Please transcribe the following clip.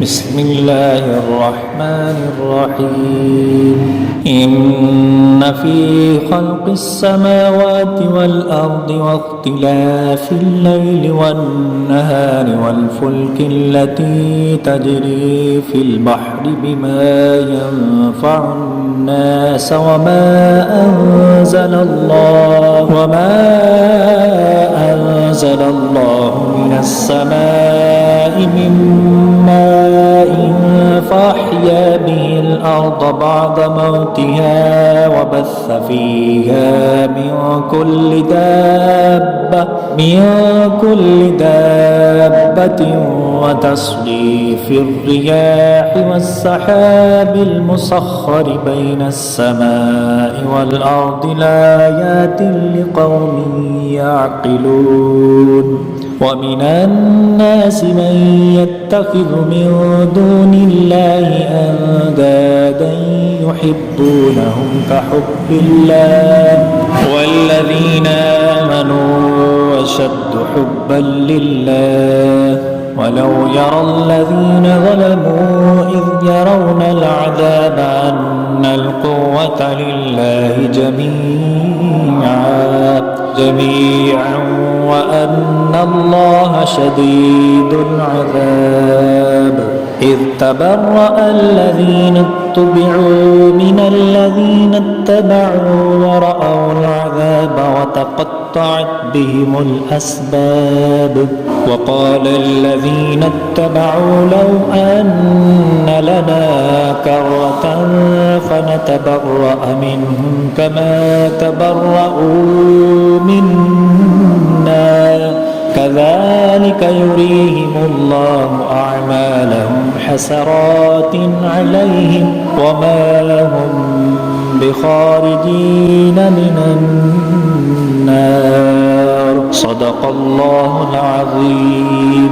بسم الله الرحمن الرحيم إن في خلق السماوات والأرض واختلاف الليل والنهار والفلك التي تجري في البحر بما ينفع الناس وما أنزل الله من السماء من ماء فأحيا به الأرض بعد موتها وبث فيها من كل دابة وتصريف الرياح والسحاب المسخر بين السماء والأرض لآيات لقوم يعقلون ومن الناس من يتخذ من دون الله أندادا يحبونهم كحب الله والذين آمنوا أشد حبا لله ولو يرى الذين ظلموا إذ يرون العذاب أن القوة لله جميعا وأن الله شديد العذاب إذ تبرأ الذين اتبعوا من الذين اتبعوا ورأوا العذاب وتقطعت بهم الأسباب وقال الذين اتبعوا لو أن لنا كرة فنتبرأ منهم كما تبرأوا منا كذلك يريهم الله أعمالهم حسرات عليهم وما هم بخارجين من النار صدق الله العظيم.